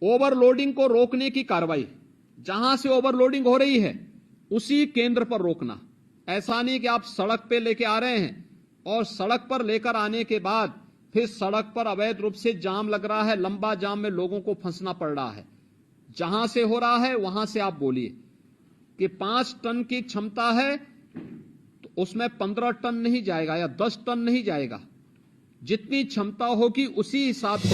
Overloading को रोकने की कार्रवाई, जहां से ओवरलोडिंग हो रही है उसी केंद्र पर रोकना। ऐसा नहीं कि आप सड़क पे लेके आ रहे हैं और सड़क पर लेकर आने के बाद फिर सड़क पर अवैध रूप से जाम लग रहा है, लंबा जाम में लोगों को फंसना पड़ रहा है। जहां से हो रहा है वहां से आप बोलिए कि 5 टन की क्षमता है तो उसमें 15 टन नहीं जाएगा या 10 टन नहीं जाएगा, जितनी क्षमता होगी उसी हिसाब से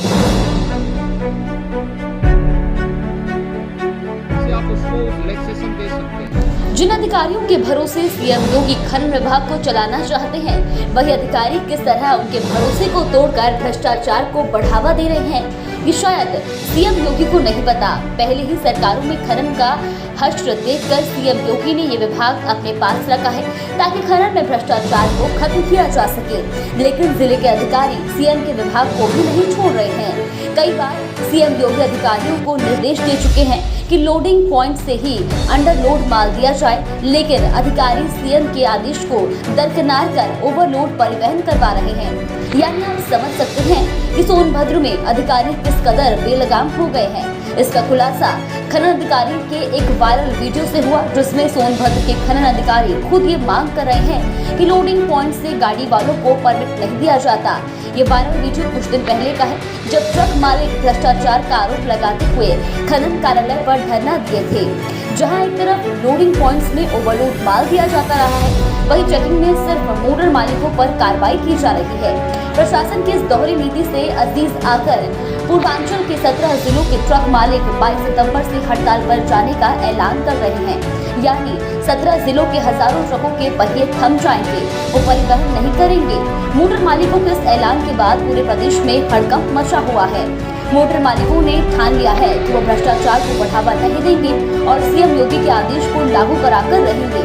आप उसको रिलैक्सेशन दे सकते हैं। जिन अधिकारियों के भरोसे सीएम योगी खनन विभाग को चलाना चाहते हैं, वही अधिकारी किस तरह उनके भरोसे को तोड़कर भ्रष्टाचार को बढ़ावा दे रहे हैं, ये शायद सीएम योगी को नहीं पता। पहले ही सरकारों में खनन का हश्र देखकर सीएम योगी ने ये विभाग अपने पास रखा है ताकि खनन में भ्रष्टाचार को खत्म किया जा सके। लेकिन जिले के अधिकारी सीएम के विभाग को भी नहीं छोड़ रहे हैं। कई बार सीएम योगी अधिकारियों को निर्देश दे चुके हैं कि लोडिंग पॉइंट से ही अंडरलोड माल दिया जाए, लेकिन अधिकारी सीएम के आदेश को दरकिनार कर ओवरलोड परिवहन करवा रहे हैं। यानी आप समझ सकते हैं कि सोनभद्र में अधिकारी किस कदर बेलगाम हो गए हैं। इसका खुलासा खनन अधिकारी के एक वायरल वीडियो से हुआ, जिसमें सोनभद्र के खनन अधिकारी खुद ये मांग कर रहे हैं कि लोडिंग पॉइंट से गाड़ी वालों को परमिट नहीं दिया जाता। ये वायरल वीडियो कुछ दिन पहले का है, जब ट्रक मालिक भ्रष्टाचार का आरोप लगाते हुए खनन कार्यालय पर धरना दिए थे। जहां एक तरफ लोडिंग पॉइंट्स में ओवरलोड माल दिया जाता रहा है, वही चेकिंग में सिर्फ मोटर मालिकों पर कार्रवाई की जा रही है। प्रशासन की इस दोहरी नीति से अजीज आकर पूर्वांचल के 17 जिलों के ट्रक मालिक 22 सितंबर से हड़ताल पर जाने का ऐलान कर रहे हैं। यानी 17 जिलों के हजारों ट्रकों के पहिए थम जाएंगे, वो परिवहन नहीं करेंगे। मोटर मालिकों के इस ऐलान के बाद पूरे प्रदेश में हड़कंप मचा हुआ है। मोटर मालिकों ने ठान लिया है कि वो भ्रष्टाचार को बढ़ावा नहीं देंगे और सीएम योगी के आदेश को लागू कराकर रहेंगे।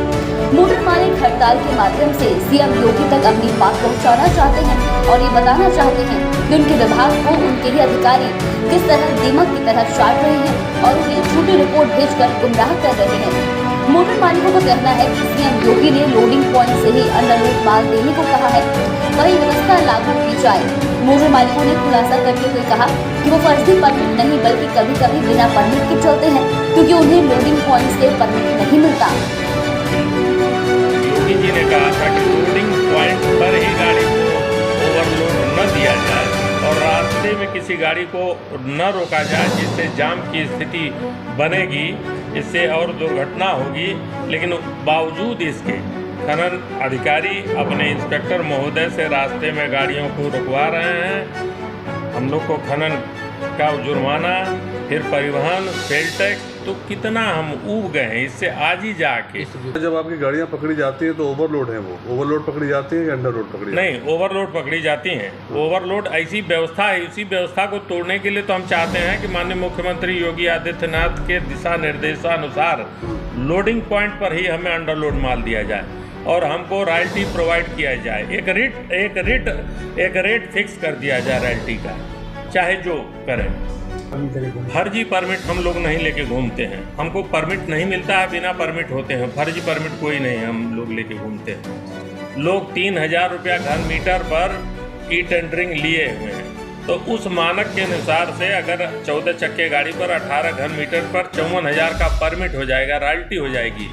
मोटर मालिक हड़ताल के माध्यम से सीएम योगी तक अपनी बात पहुंचाना चाहते हैं और ये बताना चाहते हैं कि उनके विभाग को उनके ही अधिकारी किस तरह दीमक की तरह चाट रहे हैं और उन्हें झूठी रिपोर्ट भेजकर गुमराह कर रहे हैं। मोटर मालिकों का कहना है कि सीएम योगी ने लोडिंग पॉइंट से ही अंडरलोड माल देने को कहा है, वही व्यवस्था लागू की जाए। मोटर मालिकों ने खुलासा करते हुए कहा कि वो फर्जी परमिट नहीं बल्कि कभी कभी बिना परमिट के चलते हैं, क्योंकि उन्हें लोडिंग पॉइंट से परमिट नहीं मिलता। योगी जी ने कहा था कि लोडिंग पॉइंट पर ही गाड़ी को ओवरलोड न दिया जाए और रास्ते में किसी गाड़ी को न रोका जाए, जिससे जाम की स्थिति बनेगी, इससे और दुर्घटना होगी। लेकिन बावजूद इसके खनन अधिकारी अपने इंस्पेक्टर महोदय से रास्ते में गाड़ियों को रुकवा रहे हैं। हम लोग को खनन का जुर्माना, फिर परिवहन, सेल टैक्स, तो कितना हम ऊब गए हैं इससे आज ही जाके। जब आपकी गाड़ियां पकड़ी जाती हैं तो ओवरलोड है, वो ओवरलोड पकड़ी जाती है या अंडरलोड पकड़ी जाती है? नहीं, ओवरलोड पकड़ी जाती हैं। ओवरलोड ऐसी व्यवस्था है, इसी व्यवस्था को तोड़ने के लिए तो हम चाहते हैं कि माननीय मुख्यमंत्री योगी आदित्यनाथ के दिशा निर्देशानुसार लोडिंग पॉइंट पर ही हमें अंडरलोड माल दिया जाए और हमको रॉयल्टी प्रोवाइड किया जाए। एक रेट फिक्स कर दिया जाए रॉयल्टी का, चाहे जो करें। फर्जी परमिट हम लोग नहीं लेके घूमते हैं, हमको परमिट नहीं मिलता है, बिना परमिट होते हैं। फर्जी परमिट कोई नहीं हम लोग लेके घूमते हैं। लोग 3000 रुपया घन मीटर पर ई टेंडरिंग लिए हुए हैं, तो उस मानक के अनुसार से अगर 14 चक्के गाड़ी पर 18 घन मीटर पर 54,000 का परमिट हो जाएगा, रॉयल्टी हो जाएगी।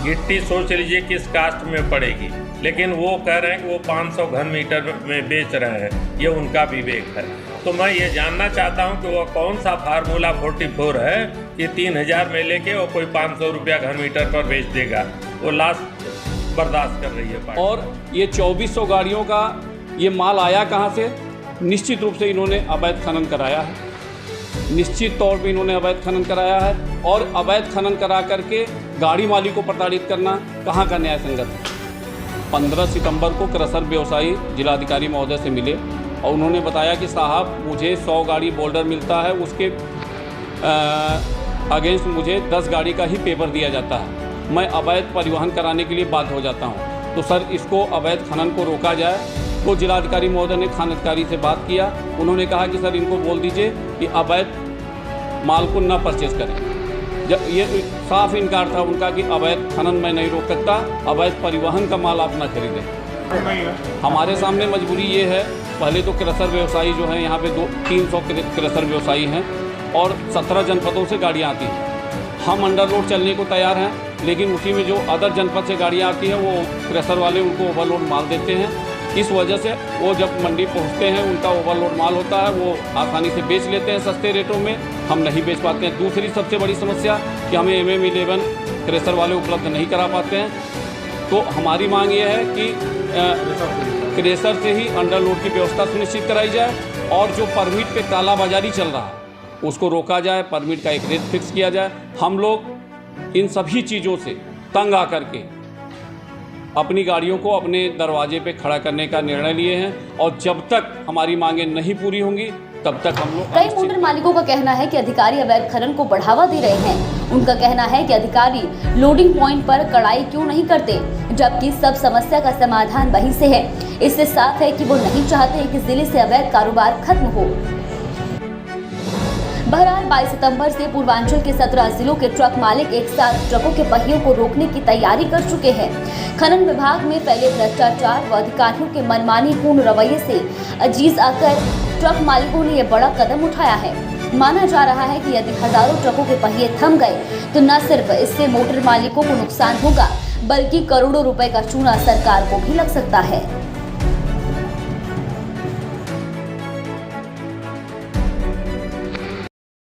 गिट्टी सोच लीजिए किस कास्ट में पड़ेगी, लेकिन वो कह रहे हैं कि वो 500 घन मीटर में बेच रहे हैं, ये उनका विवेक है। तो मैं ये जानना चाहता हूँ कि वो कौन सा फार्मूला 44 है कि 3000 में लेके वो कोई 500 रुपया घन मीटर पर बेच देगा। वो लास्ट बर्दाश्त कर रही है पार्टी। और ये 2400 गाड़ियों का ये माल आया कहाँ से? निश्चित रूप से इन्होंने अवैध खनन कराया है, निश्चित तौर पे इन्होंने अवैध खनन कराया है। और अवैध खनन करा करके गाड़ी मालिक को प्रताड़ित करना कहाँ का न्याय संगत है? 15 सितंबर को क्रशर व्यवसायी जिलाधिकारी महोदय से मिले और उन्होंने बताया कि साहब मुझे 100 गाड़ी बोल्डर मिलता है, उसके अगेंस्ट मुझे 10 गाड़ी का ही पेपर दिया जाता है, मैं अवैध परिवहन कराने के लिए बाध्य हो जाता हूँ। तो सर इसको अवैध खनन को रोका जाए। तो जिलाधिकारी महोदय ने खान अधिकारी से बात किया, उन्होंने कहा कि सर इनको बोल दीजिए कि अवैध माल को न परचेज करें। जब ये साफ इनकार था उनका कि अवैध खनन मैं नहीं रोक सकता, अवैध परिवहन का माल आप न खरीदें। हमारे सामने मजबूरी ये है, पहले तो क्रशर व्यवसायी जो हैं यहाँ पे 300 क्रशर व्यवसायी हैं, और 17 जनपदों से गाड़ियाँ आती हैं। हम अंडर लोड चलने को तैयार हैं, लेकिन उसी में जो अदर जनपद से गाड़ियाँ आती हैं वो क्रेशर वाले उनको ओवरलोड माल देते हैं। इस वजह से वो जब मंडी पहुंचते हैं उनका ओवरलोड माल होता है, वो आसानी से बेच लेते हैं सस्ते रेटों में, हम नहीं बेच पाते हैं। दूसरी सबसे बड़ी समस्या कि हमें MM11 क्रेशर वाले उपलब्ध नहीं करा पाते हैं। तो हमारी मांग ये है कि क्रेशर से ही अंडरलोड की व्यवस्था सुनिश्चित कराई जाए और जो परमिट पे कालाबाजारी चल रहा है उसको रोका जाए, परमिट का एक रेट फिक्स किया जाए। हम लोग इन सभी चीज़ों से तंग आकर के अपनी गाड़ियों को अपने दरवाजे पे खड़ा करने का निर्णय लिए हैं और जब तक हमारी मांगें नहीं पूरी होंगी तब तक हम लोग। कई मोटर मालिकों का कहना है कि अधिकारी अवैध खनन को बढ़ावा दे रहे हैं। उनका कहना है कि अधिकारी लोडिंग पॉइंट पर कड़ाई क्यों नहीं करते, जबकि सब समस्या का समाधान वहीं से है। इससे साफ है कि वो नहीं चाहते कि जिले से अवैध कारोबार खत्म हो। बहरहाल 22 सितंबर से पूर्वांचल के 17 जिलों के ट्रक मालिक एक साथ ट्रकों के पहियों को रोकने की तैयारी कर चुके हैं। खनन विभाग में फैले भ्रष्टाचार व अधिकारियों के मनमानी पूर्ण रवैये से अजीज आकर ट्रक मालिकों ने यह बड़ा कदम उठाया है। माना जा रहा है कि यदि हजारों ट्रकों के पहिए थम गए तो न सिर्फ इससे मोटर मालिकों को नुकसान होगा, बल्कि करोड़ों रुपए का चूना सरकार को भी लग सकता है।